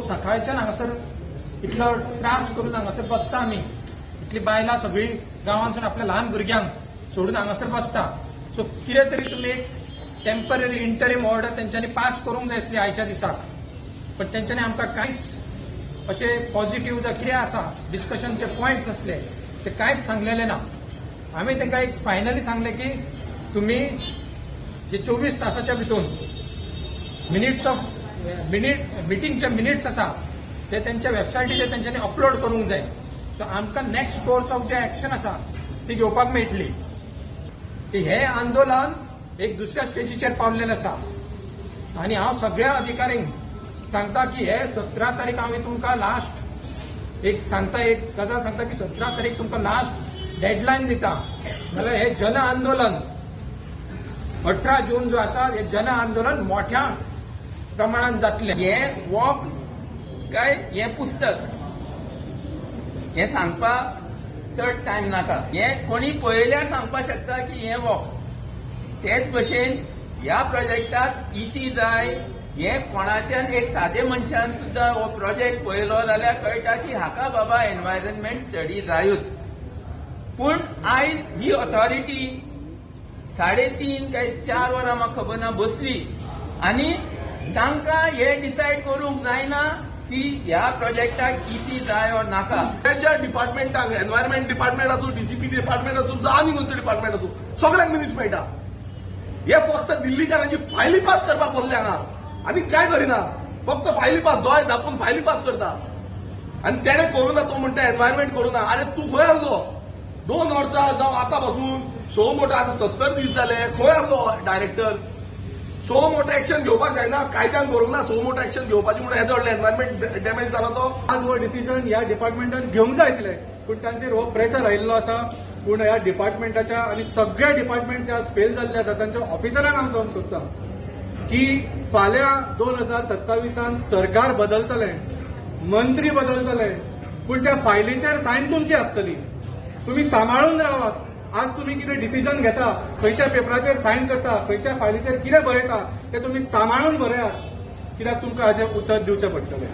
लोक सकाळच्यान हांगासर इतलो त्रास करून हांगासर बसता आमी, इतली बायलां सगळी गांवांसून आपल्या ल्हान भुरग्यांक सोडून हांगासर बसता. सो कितें तरी तुमी एक टेम्पररी इंटरीम ऑर्डर तेंच्यांनी पास करूंक जाय आसली आयच्या दिसाक, पण तेंच्यांनी आमकां कांयच अशे पॉझिटिव्ह जावं कितें आसा डिस्कशनचे पॉयंट्स असले ते कांयच सांगलेले ना. आमी तांकां एक फायनली सांगलें की तुमी जे 24 तासाच्या भितून मिटींगचे मिनिट्स आसा ते त्यांच्या वेबसायटीचेर तेंच्यांनी अपलोड करूंक जाय. सो आमकां नेक्स्ट कोर्स ऑफ जे एक्शन आसा ती घेवपाक मेळटली. की हे आंदोलन एक दुसऱ्या स्टेजीचेर पावलेलें आसा आनी हांव सगळ्या अधिकाऱ्यांक सांगता की हे 17 तारीख हांव तुमकां लास्ट एक गजाल सांगता की 17 तारीख तुमकां लास्ट डेडलायन दिता. नाल्यार हे जन आंदोलन 18 जून जो आसा हे जन आंदोलन मोठ्या प्रमाणात जातलें. हे वॉक काय हे पुस्तक हे सांगपाक चड टायम नाका. हे कोणी पळयल्यार सांगपाक शकता की हे वॉक. तेच भशेन ह्या प्रोजेक्टाक इसी जाय. हे कोणाच्यान एक सादे मनशान सुद्धा हो प्रोजेक्ट पळयलो जाल्यार कळटा की हाका बाबा एनवायरनमेंट स्टडी जायूच. पूण आयज ही ऑथॉरिटी 3.5 काय 4 वरां म्हाका खबर ना बसली आनी तांकां हे डिसायड करूंक जायना की ह्या प्रोजेक्टाक इसी जाय वा नाका. त्याच्या डिपार्टमेंटाक एनवायरमेंट डिपार्टमेंट आसूं, डीसीपी डिपार्टमेंट आसूं, जावं आनी खंयचो डिपार्टमेंट आसूं, सगळ्यांक मिनिट्स मेळटा. हे फक्त दिल्लीकारांची फायली पास करपाक बसले हांगा आनी काय करिना. फक्त फायली पास दोळे धापून फायली पास करता. आनी तेणे करूं ना तो म्हणटा एनवायरमेंट करूं ना. अरे तूं खंय आसलो 2 वर्सां जावं आतां पासून सो मोठो आतां 70 दीस जाले खंय आसलो डायरेक्टर. सो मोठो एक्शन घेवपाक जायना, कायद्यान करूंक ना. सो मोठो एक्शन घेवपाची म्हणून हेजो व्हडलो एनवायरमेंट डॅमेज जाला तो. आज हो डिसिजन ह्या डिपार्टमेंटान घेवंक जाय आसलें, पूण तांचेर हो प्रेशर आयिल्लो आसा. पूण ह्या डिपार्टमेंटाच्या आनी सगळ्या डिपार्टमेंट जे आज फेल जाल्ले आसा तांच्या ऑफिसरांक हांव सांगूंक सोदता की फाल्यां 2027 सरकार बदलतलें, मंत्री बदलतले, पूण त्या फायलीचेर सायन तुमची आसतली. तुमी सांबाळून रावात. आज तुम्ही कितें डिसिजन घेता, खंयच्या पेपराचेर सायन करता, खंयच्या फायलीचेर कितें बरयता ते तुमी सांबाळून बरयात, कित्याक तुमकां हाचें उत्तर दिवचें पडटलें.